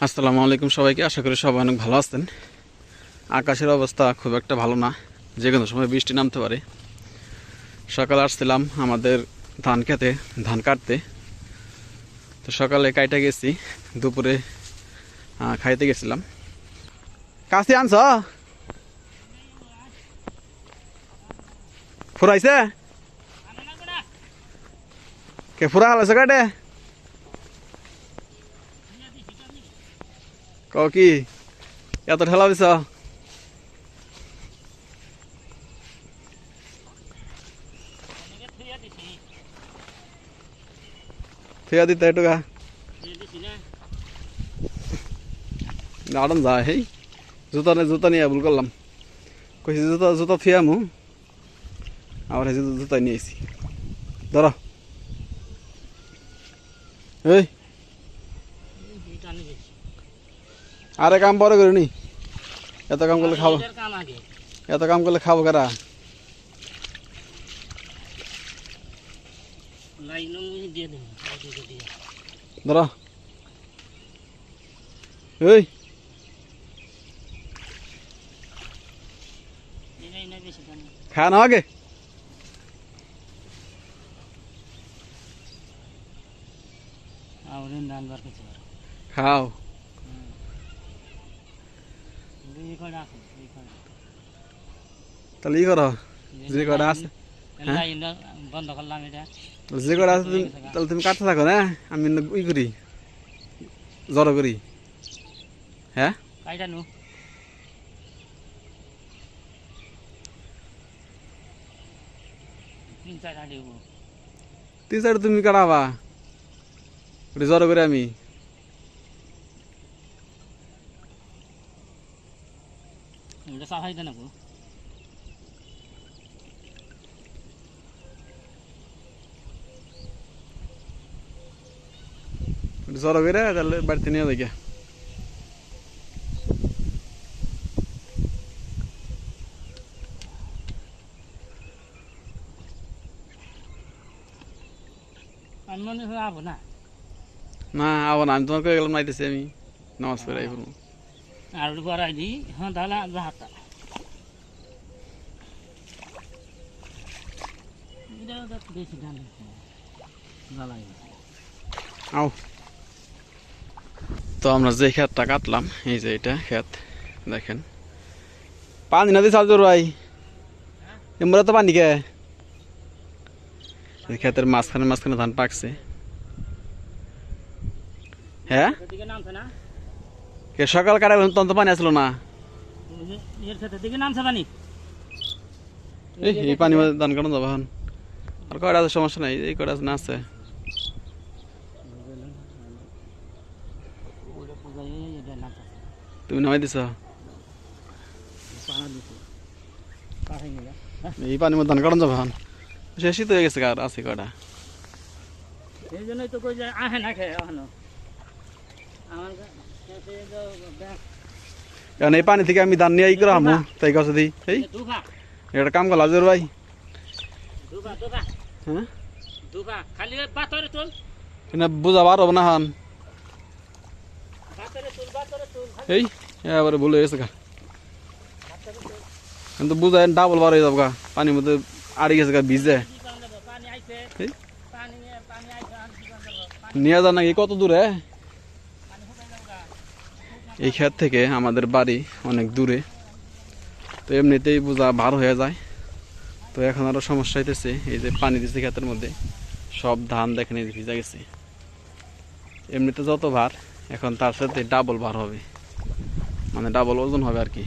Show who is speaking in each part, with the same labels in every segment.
Speaker 1: আসসালামু আলাইকুম সবাইকে। আশা করি সবাই অনেক ভালো আছেন। আকাশের অবস্থা খুব একটা ভালো না, যে কোনো সময় বৃষ্টি নামতে পারে। সকালে আসছিলাম আমাদের ধান খেতে ধান কাটতে, তো সকালে কাইটা গেছি, দুপুরে খাইতে গেছিলাম। কাছে আনছ ফুরাইছে কে ফুরা হালাইছে কাটে ক কি এত ঠেলা দিছ? থিয়া দিতে এটুকা দাঁড়ান যায় হেই জুতা নিয়ে ভুল করলাম। কইছি জুতা থিয়ামু, আবার জুতা নিয়েছি। ধরো এই আরে কাম পরে করি নি, এত কাম করলে খাবো, এত কাম করলে খাবো কারা? ধরো এই খা না আগে খাও, তাহলে ই করো যে কটা আছে,
Speaker 2: বন্ধ করলাম এটা।
Speaker 1: যে কটা আছে তাহলে তুমি কাটতে থাকো না, আমি ই করি জড়ো করি। হ্যাঁ
Speaker 2: কাইটা নু তিন চার
Speaker 1: তুমি কাটাবা ওটা জড়ো করে আমি
Speaker 2: সাফাই দেন আপু।
Speaker 1: জড়ো করে তাহলে বাড়িতে নিয়ে যাই।
Speaker 2: আমি মনে হয় আবো না,
Speaker 1: না আবার না, আমি তোমার কয়ে গেলাম নাইতেছি আমি নামাজ পড়ে আইব।
Speaker 2: আর পরাই দিই। হ্যাঁ তাহলে হাতটা বেশি ধান জ্বালাই।
Speaker 1: আও তো আমরা যে ক্ষেতটা কাটলাম, এই যে এটা ক্ষেত দেখেন, পানি না দিয়ে চাল জোর ভাই এমরা তো পানি কে ক্ষেতের মাঝখানে ধান পাকছে। হ্যাঁ কে সকাল কাটালাম তখন তো পানি আসলো না, এই পানি ধান কাটানো যাবো এখন। আর কয়টা আছে সমস্যা নাই, এই কয়টা না আছে। তুমি নামাই দিছ এই পানির মধ্যে ধান কাটানো যাবো এখন, শেষই তো হয়ে গেছে। আর আছে কয়টা,
Speaker 2: এই জন্যই তো কই যে আহে না খেয়ে এখনো আমার
Speaker 1: কারণ এই পানি থেকে আমি ধান নিয়ে ই করে আমো তাই কাছে দিই। এই এটা কাম করলাম জোর ভাই। হ্যাঁ
Speaker 2: খালি বাতরে তুল,
Speaker 1: বুঝা বার হবো না হন। এই এবারে ভুলে গেছে গা, কিন্তু বুঝায় ডাবল বার হয়ে যাবো গা, পানির মধ্যে আড়ে গেছে গা ভিজে। নিয়ে যান নাকি কত দূরে? এই ক্ষেত থেকে আমাদের বাড়ি অনেক দূরে, তো এমনিতেই বোঝা ভার হয়ে যায়। তো এখন আরো সমস্যা হইতেছে, এই যে পানি দিচ্ছে ক্ষেতের মধ্যে, সব ধান দেখেন এই যে ভিজা গেছে। এমনিতে যত ভার, এখন তার সাথে ডাবল ভার হবে, মানে ডাবল ওজন হবে আর কি।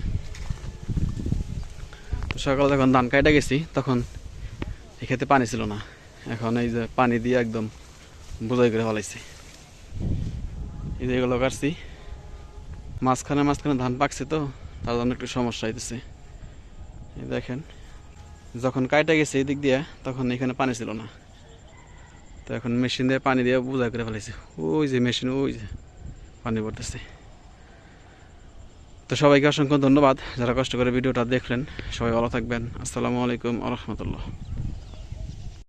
Speaker 1: সকালে যখন ধান কাটা গেছি তখন এই ক্ষেতে পানি ছিল না, এখন এই যে পানি দিয়ে একদম বোঝাই করে ফেলাইছে। এই যে এগুলো কাটছি, মাঝখানে ধান পাকছে, তো তার জন্য একটু সমস্যা হইতেছে। এই দেখেন যখন কাইটা গেছে এই দিক দিয়ে তখন এখানে পানি ছিল না, তো এখন মেশিন দিয়ে পানি দিয়ে বোঝাই করে ফেলাইছে। ওই যে মেশিন, ওই যে পানি পড়তেছে। তো সবাইকে অসংখ্য ধন্যবাদ যারা কষ্ট করে ভিডিওটা দেখলেন। সবাই ভালো থাকবেন। আসসালামু আলাইকুম ওয়া রাহমাতুল্লাহ।